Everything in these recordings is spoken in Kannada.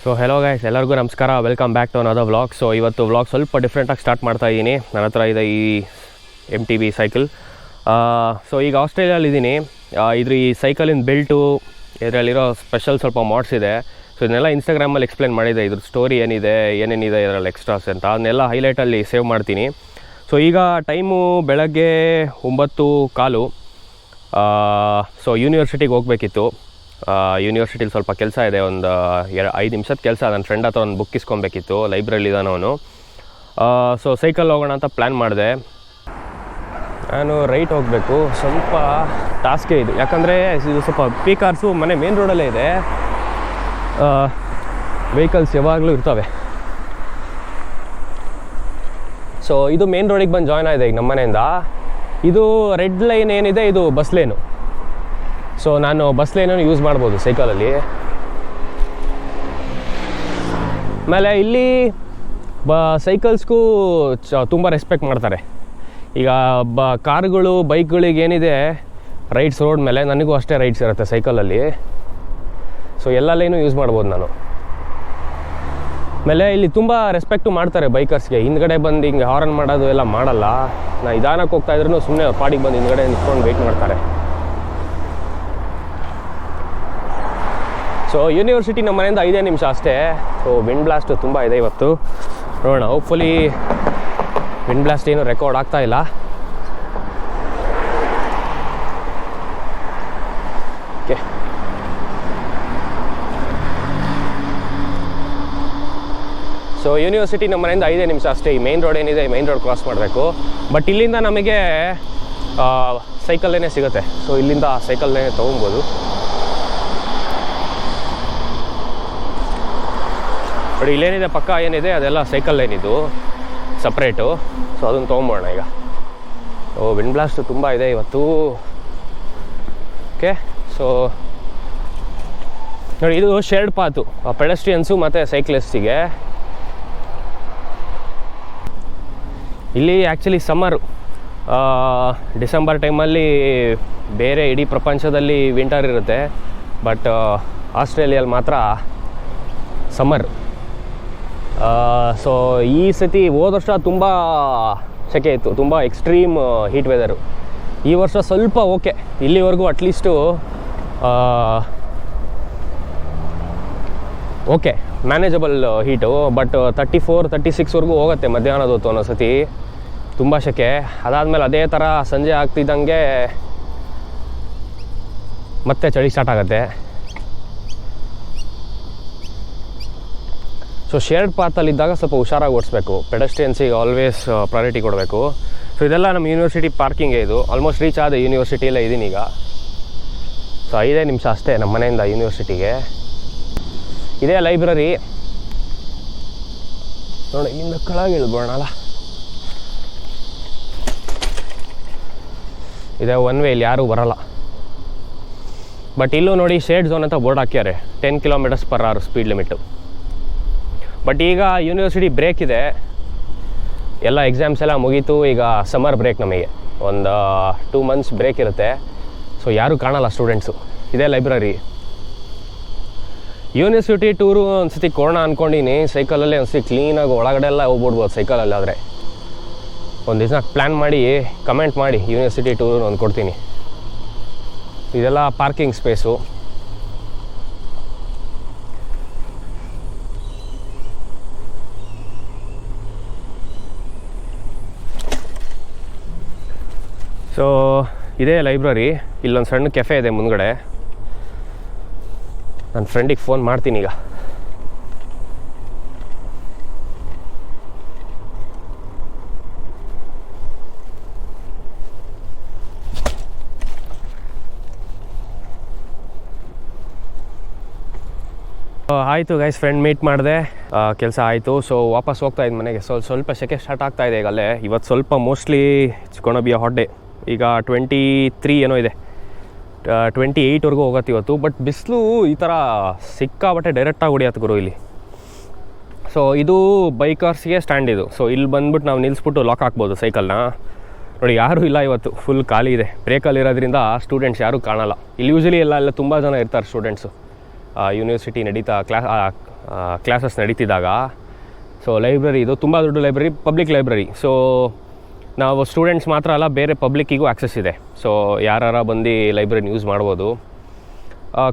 ಸೊ ಹೆಲೋ ಗೈಸ್, ಎಲ್ಲರಿಗೂ ನಮಸ್ಕಾರ. Welcome back to another vlog. So ಇವತ್ತು ವ್ಲಾಗ್ ಸ್ವಲ್ಪ ಡಿಫ್ರೆಂಟಾಗಿ ಸ್ಟಾರ್ಟ್ ಮಾಡ್ತಾ ಇದ್ದೀನಿ. ನನ್ನ ಹತ್ರ ಇದೆ ಈ MTB ಸೈಕಲ್. ಸೊ ಈಗ ಆಸ್ಟ್ರೇಲಿಯಾಲಿದ್ದೀನಿ. ಇದ್ರ ಈ ಸೈಕಲಿನ ಬಿಲ್ಟು, ಇದರಲ್ಲಿರೋ ಸ್ಪೆಷಲ್ ಸ್ವಲ್ಪ ಮಾಡ್ಸ್ ಇದೆ. ಸೊ ಇದನ್ನೆಲ್ಲ ಇನ್ಸ್ಟಾಗ್ರಾಮಲ್ಲಿ ಎಕ್ಸ್ಪ್ಲೇನ್ ಮಾಡಿದೆ. ಇದ್ರ ಸ್ಟೋರಿ ಏನೇನಿದೆ ಇದರಲ್ಲಿ ಎಕ್ಸ್ಟ್ರಾಸ್ ಅಂತ, ಅದನ್ನೆಲ್ಲ ಹೈಲೈಟಲ್ಲಿ ಸೇವ್ ಮಾಡ್ತೀನಿ. ಸೊ ಈಗ ಟೈಮು ಬೆಳಗ್ಗೆ 9:15. ಸೊ ಯೂನಿವರ್ಸಿಟಿಗೆ ಹೋಗಬೇಕಿತ್ತು. ಯೂನಿವರ್ಸಿಟಿಲಿ ಸ್ವಲ್ಪ ಕೆಲಸ ಇದೆ, ಒಂದು 5 ನಿಮಿಷದ ಕೆಲಸ. ನನ್ನ ಫ್ರೆಂಡ್ ಹತ್ರ ಒಂದು ಬುಕ್ ಇಸ್ಕೊಬೇಕಿತ್ತು, ಲೈಬ್ರರಿಲಿದ್ದಾನೆ ಅವನು. ಸೊ ಸೈಕಲ್ ಹೋಗೋಣ ಅಂತ ಪ್ಲ್ಯಾನ್ ಮಾಡಿದೆ. ನಾನು ರೈಟ್ ಹೋಗಬೇಕು. ಸ್ವಲ್ಪ ಟಾಸ್ಕೇ ಇದು, ಯಾಕಂದರೆ ಇದು ಸ್ವಲ್ಪ ಪೀಕಾರ್ಸು ಮನೆ ಮೇನ್ ರೋಡಲ್ಲೇ ಇದೆ. ವೆಹಿಕಲ್ಸ್ ಯಾವಾಗಲೂ ಇರ್ತವೆ. ಸೊ ಇದು ಮೇನ್ ರೋಡಿಗೆ ಬಂದು ಜಾಯ್ನ್ ಆಗಿದೆ ಈಗ ನಮ್ಮ ಮನೆಯಿಂದ. ಇದು ರೆಡ್ ಲೈನ್ ಏನಿದೆ, ಇದು ಬಸ್ ಲೈನು. ಸೊ ನಾನು ಬಸ್ ಲೈನನ್ನು ಯೂಸ್ ಮಾಡ್ಬೋದು ಸೈಕಲಲ್ಲಿ. ಆಮೇಲೆ ಇಲ್ಲಿ ಸೈಕಲ್ಸ್ಗೂ ತುಂಬ ರೆಸ್ಪೆಕ್ಟ್ ಮಾಡ್ತಾರೆ. ಈಗ ಕಾರುಗಳು, ಬೈಕ್ಗಳಿಗೆ ಏನಿದೆ ರೈಡ್ಸ್ ರೋಡ್ ಮೇಲೆ, ನನಗೂ ಅಷ್ಟೇ ರೈಡ್ಸ್ ಇರುತ್ತೆ ಸೈಕಲಲ್ಲಿ. ಸೊ ಎಲ್ಲ ಲೈನು ಯೂಸ್ ಮಾಡ್ಬೋದು ನಾನು. ಆಮೇಲೆ ಇಲ್ಲಿ ತುಂಬ ರೆಸ್ಪೆಕ್ಟು ಮಾಡ್ತಾರೆ ಬೈಕರ್ಸ್ಗೆ. ಹಿಂದ್ಗಡೆ ಬಂದು ಹಿಂಗೆ ಹಾರನ್ ಮಾಡೋದು ಎಲ್ಲ ಮಾಡಲ್ಲ. ನಾನು ನಿಧಾನಕ್ಕೆ ಹೋಗ್ತಾಯಿದ್ರು ಸುಮ್ಮನೆ ಪಾಡಿಗೆ ಬಂದು ಹಿಂದ್ಗಡೆ ನಿಂತ್ಕೊಂಡು ವೆಯ್ಟ್ ಮಾಡ್ತಾರೆ. ಸೊ ಯೂನಿವರ್ಸಿಟಿ ನಮ್ಮ ಮನೆಯಿಂದ 5 ನಿಮಿಷ ಅಷ್ಟೇ. ಸೊ ವಿಂಡ್ ಬ್ಲಾಸ್ಟ್ ತುಂಬ ಇದೆ ಇವತ್ತು. ನೋಡೋಣ, ಹೋಪ್ಫುಲಿ ವಿಂಡ್ ಬ್ಲಾಸ್ಟ್ ಏನು ರೆಕಾರ್ಡ್ ಆಗ್ತಾ ಇಲ್ಲ. ಓಕೆ, ಸೊ ಯೂನಿವರ್ಸಿಟಿ ನಮ್ಮ ಮನೆಯಿಂದ 5 ನಿಮಿಷ ಅಷ್ಟೇ. ಈ ಮೇನ್ ರೋಡ್ ಏನಿದೆ, ಈ ಮೇನ್ ರೋಡ್ ಕ್ರಾಸ್ ಮಾಡಬೇಕು. ಬಟ್ ಇಲ್ಲಿಂದ ನಮಗೆ ಸೈಕಲ್ ಲೈನೇ ಸಿಗುತ್ತೆ. ಸೊ ಇಲ್ಲಿಂದ ಸೈಕಲ್ ಲೈನೇ ತೊಗೊಬೋದು. ಬಟ್ ಇಲ್ಲೇನಿದೆ ಪಕ್ಕ ಏನಿದೆ ಅದೆಲ್ಲ ಸೈಕಲ್ ಲೈನ್, ಇದು ಸಪ್ರೇಟು. ಸೊ ಅದನ್ನು ತೊಗೊಂಬೋಣ ಈಗ. ವಿಂಡ್ ಬ್ಲಾಸ್ಟ್ ತುಂಬ ಇದೆ ಇವತ್ತು. ಓಕೆ, ಸೊ ನೋಡಿ, ಇದು ಶೇರ್ಡ್ ಪಾತು ಪೆಡೆಸ್ಟ್ರಿಯನ್ಸು ಮತ್ತು ಸೈಕ್ಲಿಸ್ಟಿಗೆ. ಇಲ್ಲಿ ಆ್ಯಕ್ಚುಲಿ ಸಮ್ಮರು, ಡಿಸೆಂಬರ್ ಟೈಮಲ್ಲಿ ಬೇರೆ ಇಡೀ ಪ್ರಪಂಚದಲ್ಲಿ ವಿಂಟರ್ ಇರುತ್ತೆ. ಬಟ್ ಆಸ್ಟ್ರೇಲಿಯಲ್ಲಿ ಮಾತ್ರ ಸಮ್ಮರ್. ಸೊ ಈ ಸತಿ ಹೋದ ವರ್ಷ ತುಂಬ ಸೆಕೆ ಇತ್ತು, ತುಂಬ ಎಕ್ಸ್ಟ್ರೀಮ್ ಹೀಟ್ ವೆದರು. ಈ ವರ್ಷ ಸ್ವಲ್ಪ ಓಕೆ, ಇಲ್ಲಿವರೆಗೂ at least okay, manageable heat. But 34-36ವರೆಗೂ ಹೋಗುತ್ತೆ ಮಧ್ಯಾಹ್ನದ ಹೊತ್ತು ಅನ್ನೋ ಸತಿ. ತುಂಬ ಸೆಕೆ. ಅದಾದಮೇಲೆ ಅದೇ ಥರ ಸಂಜೆ ಆಗ್ತಿದ್ದಂಗೆ ಮತ್ತೆ ಚಳಿ ಸ್ಟಾರ್ಟ್ ಆಗುತ್ತೆ. ಸೊ ಶೇರ್ಡ್ ಪಾತಲ್ಲಿದ್ದಾಗ ಸ್ವಲ್ಪ ಹುಷಾರಾಗಿ ಓಡಿಸ್ಬೇಕು. ಪೆಡೆಸ್ಟ್ರಿಯನ್ಸಿಗೆ ಆಲ್ವೇಸ್ ಪ್ರಯಾರಿಟಿ ಕೊಡಬೇಕು. ಸೊ ಇದೆಲ್ಲ ನಮ್ಮ ಯೂನಿವರ್ಸಿಟಿ ಪಾರ್ಕಿಂಗೇ. ಇದು ಆಲ್ಮೋಸ್ಟ್ ರೀಚ್ ಆದ ಯೂನಿವರ್ಸಿಟಿಯಲ್ಲೇ ಇದ್ದೀನಿ ಈಗ. ಸೊ 5 ನಿಮಿಷ ಅಷ್ಟೇ ನಮ್ಮ ಮನೆಯಿಂದ ಯೂನಿವರ್ಸಿಟಿಗೆ. ಇದೇ ಲೈಬ್ರರಿ. ನೋಡಿ, ಇಲ್ಲಿಂದ ಕೆಳಗೆ ಇಳ್ಬೋಣಲ್ಲ. ಇದೆ ಒನ್ ವೇ, ಇಲ್ಲಿ ಯಾರೂ ಬರೋಲ್ಲ. ಬಟ್ ಇಲ್ಲೂ ನೋಡಿ, ಶೇಡ್ ಝೋನ್ ಅಂತ ಬೋರ್ಡ್ ಹಾಕ್ಯಾರೆ. 10 km/h ಸ್ಪೀಡ್ ಲಿಮಿಟು. ಬಟ್ ಈಗ ಯೂನಿವರ್ಸಿಟಿ ಬ್ರೇಕ್ ಇದೆ, ಎಲ್ಲ ಎಕ್ಸಾಮ್ಸ್ ಎಲ್ಲ ಮುಗೀತು. ಈಗ ಸಮ್ಮರ್ ಬ್ರೇಕ್, ನಮಗೆ ಒಂದು 2 months ಬ್ರೇಕ್ ಇರುತ್ತೆ. ಸೊ ಯಾರೂ ಕಾಣಲ್ಲ ಸ್ಟೂಡೆಂಟ್ಸು. ಇದೇ ಲೈಬ್ರರಿ. ಯೂನಿವರ್ಸಿಟಿ ಟೂರು ಒಂದ್ಸತಿ ಕೊಡೋಣ ಅಂದ್ಕೊಂಡಿನಿ ಸೈಕಲಲ್ಲೇ. ಒಂದ್ಸತಿ ಕ್ಲೀನಾಗಿ ಒಳಗಡೆ ಎಲ್ಲ ಹೋಗ್ಬಿಡ್ಬೋದು ಸೈಕಲಲ್ಲಿ. ಆದರೆ ಒಂದು ದಿವಸ ಪ್ಲ್ಯಾನ್ ಮಾಡಿ ಕಮೆಂಟ್ ಮಾಡಿ, ಯೂನಿವರ್ಸಿಟಿ ಟೂರು ಒಂದು ಕೊಡ್ತೀನಿ. ಇದೆಲ್ಲ ಪಾರ್ಕಿಂಗ್ ಸ್ಪೇಸು. ಸೊ ಇದೇ ಲೈಬ್ರರಿ. ಇಲ್ಲೊಂದು ಸಣ್ಣ ಕೆಫೆ ಇದೆ ಮುಂದ್ಗಡೆ. ನನ್ನ ಫ್ರೆಂಡಿಗೆ ಫೋನ್ ಮಾಡ್ತೀನಿ ಈಗ. ಆಯಿತು ಗೈಸ್, ಫ್ರೆಂಡ್ ಮೀಟ್ ಮಾಡಿದೆ, ಕೆಲಸ ಆಯಿತು. ಸೊ ವಾಪಸ್ ಹೋಗ್ತಾ ಇದ್ದ ಮನೆಗೆ. ಸ್ವಲ್ಪ ಸೆಕೆ ಸ್ಟಾರ್ಟ್ ಆಗ್ತಾ ಇದೆ ಈಗಲ್ಲೇ. ಇವತ್ತು ಸ್ವಲ್ಪ mostly it's gonna be a hot day. ಈಗ 23 ಏನೋ ಇದೆ, 28ವರೆಗೂ ಹೋಗುತ್ತೆ ಇವತ್ತು. ಬಟ್ ಬಿಸಿಲು ಈ ಥರ ಸಿಕ್ಕಾಬಟ್ಟೆ ಡೈರೆಕ್ಟಾಗಿ ಹೊಡಿಯತ್ತೆ ಗುರು ಇಲ್ಲಿ. ಸೊ ಇದು ಬೈಕರ್ಸ್ಗೆ ಸ್ಟ್ಯಾಂಡ್ ಇದು. ಸೊ ಇಲ್ಲಿ ಬಂದ್ಬಿಟ್ಟು ನಾವು ನಿಲ್ಲಿಸ್ಬಿಟ್ಟು ಲಾಕ್ ಹಾಕ್ಬೋದು ಸೈಕಲ್ನ. ನೋಡಿ, ಯಾರೂ ಇಲ್ಲ ಇವತ್ತು, ಫುಲ್ ಖಾಲಿ ಇದೆ. ಬ್ರೇಕಲ್ಲಿ ಇರೋದ್ರಿಂದ ಸ್ಟೂಡೆಂಟ್ಸ್ ಯಾರೂ ಕಾಣಲ್ಲ. ಇಲ್ಲಿ ಯೂಶಲಿ ಎಲ್ಲ ತುಂಬ ಜನ ಇರ್ತಾರೆ ಸ್ಟೂಡೆಂಟ್ಸು. ಯೂನಿವರ್ಸಿಟಿ ನಡೀತಾ ಕ್ಲಾಸಸ್ ನಡೀತಿದ್ದಾಗ. ಸೊ ಲೈಬ್ರರಿ ಇದು ತುಂಬ ದೊಡ್ಡ ಲೈಬ್ರರಿ, ಪಬ್ಲಿಕ್ ಲೈಬ್ರರಿ. ಸೊ ನಾವು ಸ್ಟೂಡೆಂಟ್ಸ್ ಮಾತ್ರ ಅಲ್ಲ, ಬೇರೆ ಪಬ್ಲಿಕ್ಕಿಗೂ ಆ್ಯಕ್ಸೆಸ್ ಇದೆ. ಸೊ ಯಾರು ಬಂದು ಲೈಬ್ರರಿನ ಯೂಸ್ ಮಾಡ್ಬೋದು.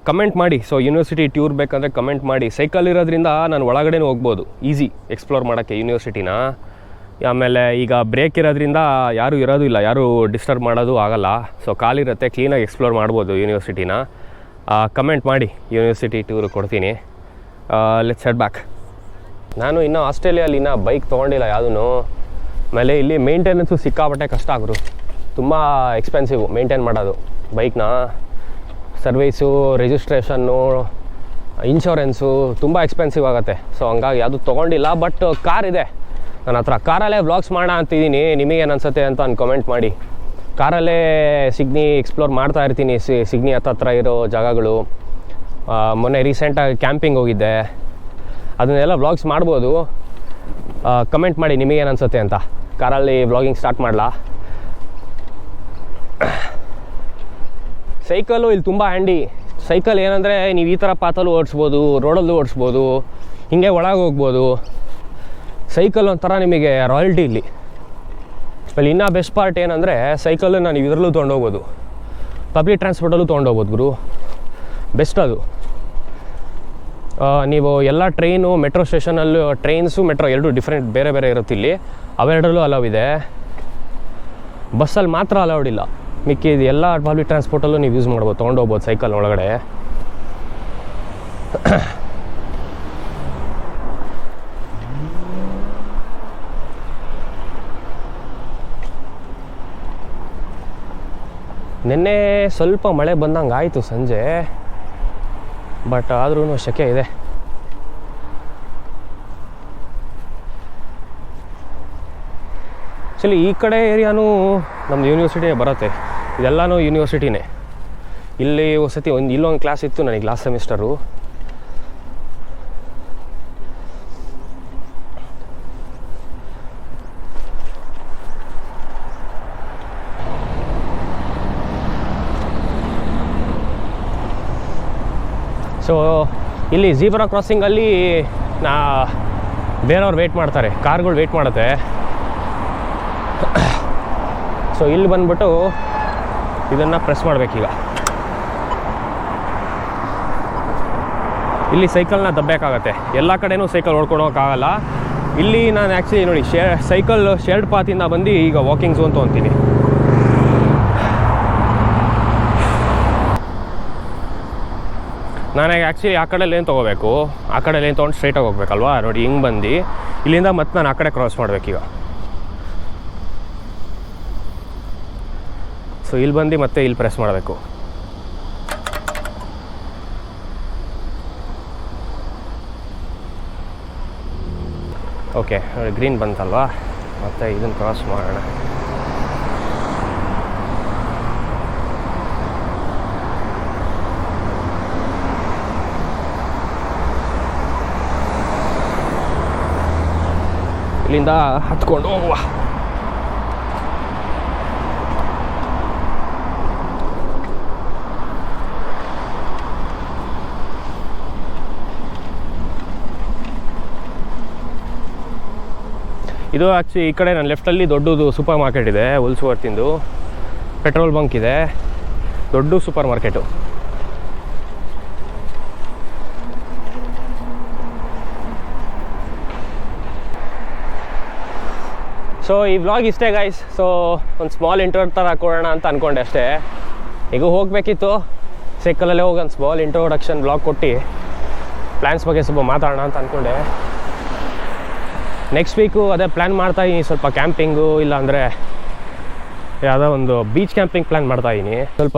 ಕಮೆಂಟ್ ಮಾಡಿ. ಸೊ ಯೂನಿವರ್ಸಿಟಿ ಟ್ಯೂರ್ ಬೇಕಂದರೆ ಕಮೆಂಟ್ ಮಾಡಿ. ಸೈಕಲ್ ಇರೋದ್ರಿಂದ ನಾನು ಒಳಗಡೆನೂ ಹೋಗ್ಬೋದು, ಈಸಿ ಎಕ್ಸ್ಪ್ಲೋರ್ ಮಾಡೋಕ್ಕೆ ಯೂನಿವರ್ಸಿಟಿನ. ಆಮೇಲೆ ಈಗ ಬ್ರೇಕ್ ಇರೋದ್ರಿಂದ ಯಾರೂ ಇರೋದು ಇಲ್ಲ, ಯಾರೂ ಡಿಸ್ಟರ್ಬ್ ಮಾಡೋದು ಆಗೋಲ್ಲ. ಸೊ ಖಾಲಿರುತ್ತೆ, ಕ್ಲೀನಾಗಿ ಎಕ್ಸ್ಪ್ಲೋರ್ ಮಾಡ್ಬೋದು ಯೂನಿವರ್ಸಿಟಿನ. ಕಮೆಂಟ್ ಮಾಡಿ, ಯೂನಿವರ್ಸಿಟಿ ಟೂರ್ ಕೊಡ್ತೀನಿ. Let's head back. ನಾನು ಇನ್ನೂ ಆಸ್ಟ್ರೇಲಿಯಲ್ಲಿ ಇನ್ನೂ ಬೈಕ್ ತೊಗೊಂಡಿಲ್ಲ ಯಾವುದೂ. ಆಮೇಲೆ ಇಲ್ಲಿ ಮೇಂಟೆನೆನ್ಸು ಸಿಕ್ಕಾಪಟ್ಟೆ ಕಷ್ಟ ಆಗೋರು, ತುಂಬ ಎಕ್ಸ್ಪೆನ್ಸಿವು ಮೇಂಟೈನ್ ಮಾಡೋದು ಬೈಕ್ನ. ಸರ್ವೀಸು, ರಿಜಿಸ್ಟ್ರೇಷನ್ನು, ಇನ್ಶೂರೆನ್ಸು ತುಂಬ ಎಕ್ಸ್ಪೆನ್ಸಿವ್ ಆಗುತ್ತೆ. ಸೊ ಹಂಗಾಗಿ ಯಾವುದು ತೊಗೊಂಡಿಲ್ಲ. ಬಟ್ ಕಾರ್ ಇದೆ ನನ್ನ ಹತ್ರ. ಕಾರಲ್ಲೇ ವ್ಲಾಗ್ಸ್ ಮಾಡೋಣ ಅಂತಿದ್ದೀನಿ. ನಿಮಗೇನು ಅನ್ಸುತ್ತೆ ಅಂತ ನಾನು ಕಮೆಂಟ್ ಮಾಡಿ. ಕಾರಲ್ಲೇ ಸಿಗ್ನಿ ಎಕ್ಸ್ಪ್ಲೋರ್ ಮಾಡ್ತಾ ಇರ್ತೀನಿ, ಸಿಗ್ನಿ ಹತ್ರ ಇರೋ ಜಾಗಗಳು. ಮೊನ್ನೆ ರೀಸೆಂಟಾಗಿ ಕ್ಯಾಂಪಿಂಗ್ ಹೋಗಿದ್ದೆ, ಅದನ್ನೆಲ್ಲ ವ್ಲಾಗ್ಸ್ ಮಾಡ್ಬೋದು. ಕಮೆಂಟ್ ಮಾಡಿ ನಿಮಗೇನು ಅನ್ಸುತ್ತೆ ಅಂತ. ಕಾರಲ್ಲಿ ವ್ಲಾಗಿಂಗ್ ಸ್ಟಾರ್ಟ್ ಮಾಡಲಾ? ಸೈಕಲ್ಲು ಇಲ್ಲಿ ತುಂಬ ಹ್ಯಾಂಡಿ. ಸೈಕಲ್ ಏನಂದರೆ ನೀವು ಈ ಥರ ಪಾತಲ್ಲೂ ಓಡಿಸ್ಬೋದು, ರೋಡಲ್ಲೂ ಓಡಿಸ್ಬೋದು, ಹೀಗೆ ಒಳಗೆ ಹೋಗ್ಬೋದು. ಸೈಕಲ್ ಒಂಥರ ನಿಮಗೆ ರಾಯಲ್ಟಿ ಇಲ್ಲಿ. ಅಲ್ಲಿ ಇನ್ನೂ ಬೆಸ್ಟ್ ಪಾರ್ಟ್ ಏನಂದರೆ ಸೈಕಲನ್ನು ನೀವು ಇದರಲ್ಲೂ ತೊಗೊಂಡೋಗ್ಬೋದು, ಪಬ್ಲಿಕ್ ಟ್ರಾನ್ಸ್ಪೋರ್ಟಲ್ಲೂ ತೊಗೊಂಡೋಗ್ಬೋದು ಗುರು. ಬೆಸ್ಟ್ ಅದು. ನೀವು ಎಲ್ಲ ಟ್ರೈನು, ಮೆಟ್ರೋ ಸ್ಟೇಷನಲ್ಲೂ, ಟ್ರೈನ್ಸು ಮೆಟ್ರೋ ಎರಡು ಡಿಫ್ರೆಂಟ್ ಬೇರೆ ಬೇರೆ ಇರುತ್ತೆ ಇಲ್ಲಿ. ಅವೆರಡರಲ್ಲೂ ಅಲೌವ್ ಇದೆ. ಬಸ್ಸಲ್ಲಿ ಮಾತ್ರ ಅಲೌಡ್ ಇಲ್ಲ. ಮಿಕ್ಕಿದ ಎಲ್ಲ ಪಬ್ಲಿಕ್ ಟ್ರಾನ್ಸ್ಪೋರ್ಟಲ್ಲೂ ನೀವು ಯೂಸ್ ಮಾಡ್ಬೋದು, ತೊಗೊಂಡೋಗ್ಬೋದು ಸೈಕಲ್ ಒಳಗಡೆ. ನಿನ್ನೆ ಸ್ವಲ್ಪ ಮಳೆ ಬಂದಂಗೆ ಆಯಿತು ಸಂಜೆ, ಬಟ್ ಆದ್ರೂ ಶೆಕೆ ಇದೆ. ಆ್ಯಕ್ಚುಲಿ ಈ ಕಡೆ ಏರಿಯಾನೂ ನಮ್ಮದು ಯೂನಿವರ್ಸಿಟಿನೇ ಬರುತ್ತೆ. ಇದೆಲ್ಲನೂ ಯೂನಿವರ್ಸಿಟಿನೇ. ಇಲ್ಲಿ ಸತಿ ಇಲ್ಲೊಂದು ಕ್ಲಾಸ್ ಇತ್ತು ನನಗೆ ಲಾಸ್ಟ್ ಸೆಮಿಸ್ಟರು. ಸೊ ಇಲ್ಲಿ ಝೀಬ್ರಾ ಕ್ರಾಸಿಂಗಲ್ಲಿ ಬೇರೆಯವ್ರು ವೆಯ್ಟ್ ಮಾಡ್ತಾರೆ, ಕಾರ್ಗಳು ವೆಯ್ಟ್ ಮಾಡುತ್ತೆ. ಸೊ ಇಲ್ಲಿ ಬಂದ್ಬಿಟ್ಟು ಇದನ್ನು ಪ್ರೆಸ್ ಮಾಡಬೇಕೀಗ. ಇಲ್ಲಿ ಸೈಕಲ್ನ ದಬ್ಬಬೇಕಾಗತ್ತೆ. ಎಲ್ಲ ಕಡೆನೂ ಸೈಕಲ್ ಓಡ್ಕೊಳೋಕ್ಕಾಗಲ್ಲ. ಇಲ್ಲಿ ನಾನು ಆ್ಯಕ್ಚುಲಿ ನೋಡಿ ಸೈಕಲ್ ಶೇರ್ಡ್ ಪಾತಿಂದ ಬಂದು ಈಗ ವಾಕಿಂಗ್ ಝೋನ್ ತೊಗೊತೀನಿ. ನನಗೆ ಆ್ಯಕ್ಚುಲಿ ಆ ಕಡೆ ಲೇನ್ ತೊಗೋಬೇಕು, ಆ ಕಡೆ ಲೇನ್ ತೊಗೊಂಡು ಸ್ಟ್ರೈಟಾಗಿ ಹೋಗ್ಬೇಕಲ್ವಾ. ನೋಡಿ ಹಿಂಗೆ ಬಂದು ಇಲ್ಲಿಂದ ಮತ್ತೆ ನಾನು ಆ ಕಡೆ ಕ್ರಾಸ್ ಮಾಡಬೇಕೀಗ. ಸೊ ಇಲ್ಲಿ ಬಂದು ಮತ್ತೆ ಇಲ್ಲಿ ಪ್ರೆಸ್ ಮಾಡಬೇಕು. ಓಕೆ, ಗ್ರೀನ್ ಬಂತಲ್ವಾ, ಮತ್ತೆ ಇದನ್ನು ಕ್ರಾಸ್ ಮಾಡೋಣ. ಇಲ್ಲಿಂದ ಹತ್ಕೊಂಡು ಹೋಗುವ. ಇದು ಆ್ಯಕ್ಚುಲಿ ಈ ಕಡೆ ನನ್ನ ಲೆಫ್ಟಲ್ಲಿ ದೊಡ್ಡದು ಸೂಪರ್ ಮಾರ್ಕೆಟ್ ಇದೆ, ಉಲ್ಸ್ವರ್ತಿಂದು. ಪೆಟ್ರೋಲ್ ಬಂಕ್ ಇದೆ, ದೊಡ್ಡ ಸೂಪರ್ ಮಾರ್ಕೆಟು. ಸೊ ಈ ವ್ಲಾಗ್ ಇಷ್ಟೇ ಗೈಸ್. ಸೊ ಒಂದು ಸ್ಮಾಲ್ ಇಂಟ್ರೋ ಥರ ಕೊಡೋಣ ಅಂತ ಅಂದ್ಕೊಂಡೆ ಅಷ್ಟೇ. ಈಗ ಹೋಗಬೇಕಿತ್ತು, ಸೈಕಲಲ್ಲೇ ಹೋಗಿ ಒಂದು ಸ್ಮಾಲ್ ಇಂಟ್ರೊಡಕ್ಷನ್ ವ್ಲಾಗ್ ಕೊಟ್ಟು ಪ್ಲ್ಯಾನ್ಸ್ ಬಗ್ಗೆ ಸ್ವಲ್ಪ ಮಾತಾಡೋಣ ಅಂತ ಅಂದ್ಕೊಂಡೆ. ನೆಕ್ಸ್ಟ್ ವೀಕು ಅದೇ ಪ್ಲ್ಯಾನ್ ಮಾಡ್ತಾಯಿದ್ದೀನಿ, ಸ್ವಲ್ಪ ಕ್ಯಾಂಪಿಂಗು, ಇಲ್ಲಾಂದರೆ ಯಾವುದೋ ಒಂದು ಬೀಚ್ ಕ್ಯಾಂಪಿಂಗ್ ಪ್ಲ್ಯಾನ್ ಮಾಡ್ತಾಯಿದ್ದೀನಿ. ಸ್ವಲ್ಪ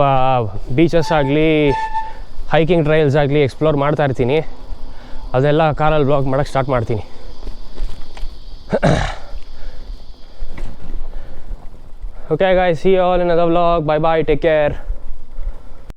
ಬೀಚಸ್ ಆಗಲಿ, ಹೈಕಿಂಗ್ ಟ್ರೈಲ್ಸ್ ಆಗಲಿ ಎಕ್ಸ್ಪ್ಲೋರ್ ಮಾಡ್ತಾ ಇರ್ತೀನಿ. ಅದೆಲ್ಲ ಕಾರಲ್ಲಿ ವ್ಲಾಗ್ ಮಾಡೋಕ್ಕೆ ಸ್ಟಾರ್ಟ್ ಮಾಡ್ತೀನಿ. Okay guys, see you all in another vlog. Bye bye, take care.